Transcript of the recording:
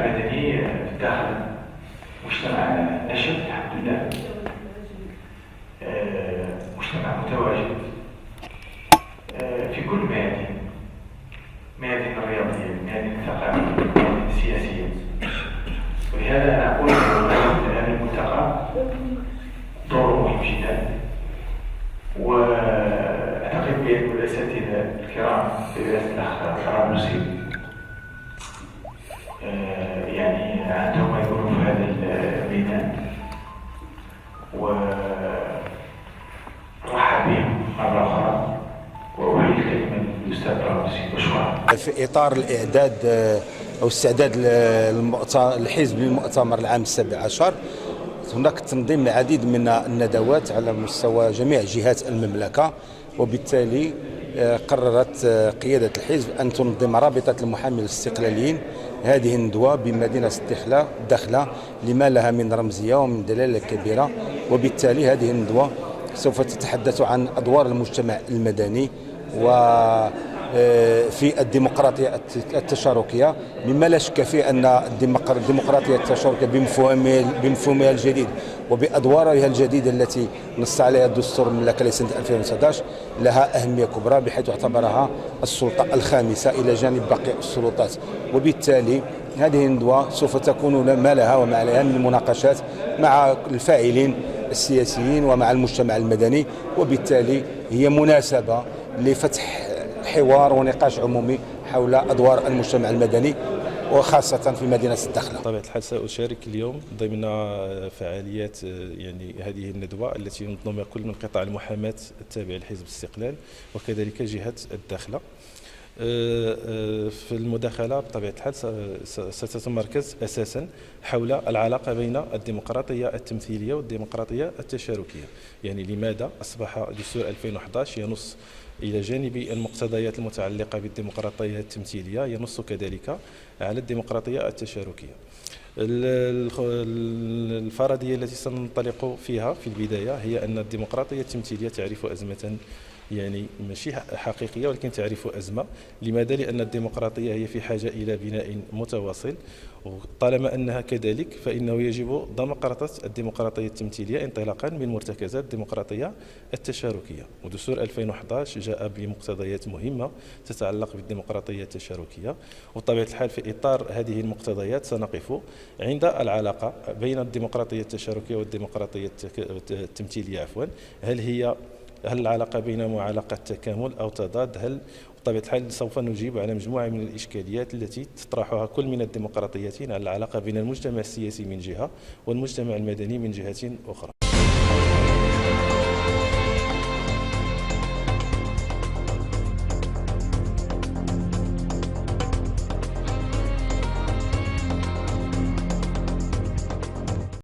المدني في الداخل مجتمع نشط الحمد لله، مجتمع متواجد في كل ميادين الرياضية، الميادين الثقافية، الميادين السياسية. ولهذا أنا أقول أن هذا الملتقى دوره مهم جدا، وأعتقد بأن الأساتذة الكرام برئاسة الأخ طرابلسي يعني عندهم ما يقولون في هذا الميدان، ورحب بهم مرة أخرى، وأوحي الكلمة للأستاذ طرابلسي وشكرا. في إطار الإعداد أو استعداد الحزب للمؤتمر العام 17، هناك تنظيم العديد من الندوات على مستوى جميع جهات المملكة، وبالتالي قررت قيادة الحزب أن تنظم رابطة المحامين الاستقلاليين هذه الندوة بمدينة الداخلة لما لها من رمزية ومن دلالة كبيرة. وبالتالي هذه الندوة سوف تتحدث عن أدوار المجتمع المدني في الديمقراطية التشاركية، مما لا شك فيه أن الديمقراطية التشاركية بمفهومها الجديد وبأدوارها الجديدة التي نص عليها الدستور المملكة لسنة 2011 لها أهمية كبرى، بحيث اعتبرها السلطة الخامسة إلى جانب باقي السلطات. وبالتالي هذه الندوة سوف تكون ما لها وما عليها من مناقشات مع الفاعلين السياسيين ومع المجتمع المدني، وبالتالي هي مناسبة لفتح حوار ونقاش عمومي حول أدوار المجتمع المدني وخاصة في مدينة الداخلة. بطبيعة الحال سأشارك اليوم ضمن فعاليات يعني هذه الندوة التي ينظمها كل من قطاع المحاماة التابع لحزب الاستقلال وكذلك جهة الداخلة. في المداخلة بطبيعة الحال ستتمركز أساسا حول العلاقة بين الديمقراطية التمثيلية والديمقراطية التشاركية. يعني لماذا أصبح دستور 2011 ينص إلى جانب المقتضيات المتعلقة بالديمقراطية التمثيلية ينص كذلك على الديمقراطية التشاركية. الفرضية التي سننطلق فيها في البداية هي أن الديمقراطية التمثيلية تعرف أزمة يعني ماشي حقيقية ولكن تعرف أزمة. لماذا؟ لأن الديمقراطية هي في حاجة إلى بناء متواصل، وطالما أنها كذلك فإنه يجب ضم قرطة الديمقراطية التمثيلية انطلاقا من مرتكزات الديمقراطية التشاركية. ودستور 2011 جاء بمقتضيات مهمة تتعلق بالديمقراطية التشاركية، وبطبيعة الحال في إطار هذه المقتضيات سنقف عند العلاقة بين الديمقراطية التشاركية والديمقراطية التمثيلية هل العلاقة بينهما علاقة تكامل أو تضاد؟ هل بطبيعة الحال سوف نجيب على مجموعة من الإشكاليات التي تطرحها كل من الديمقراطيتين على العلاقة بين المجتمع السياسي من جهة والمجتمع المدني من جهة أخرى.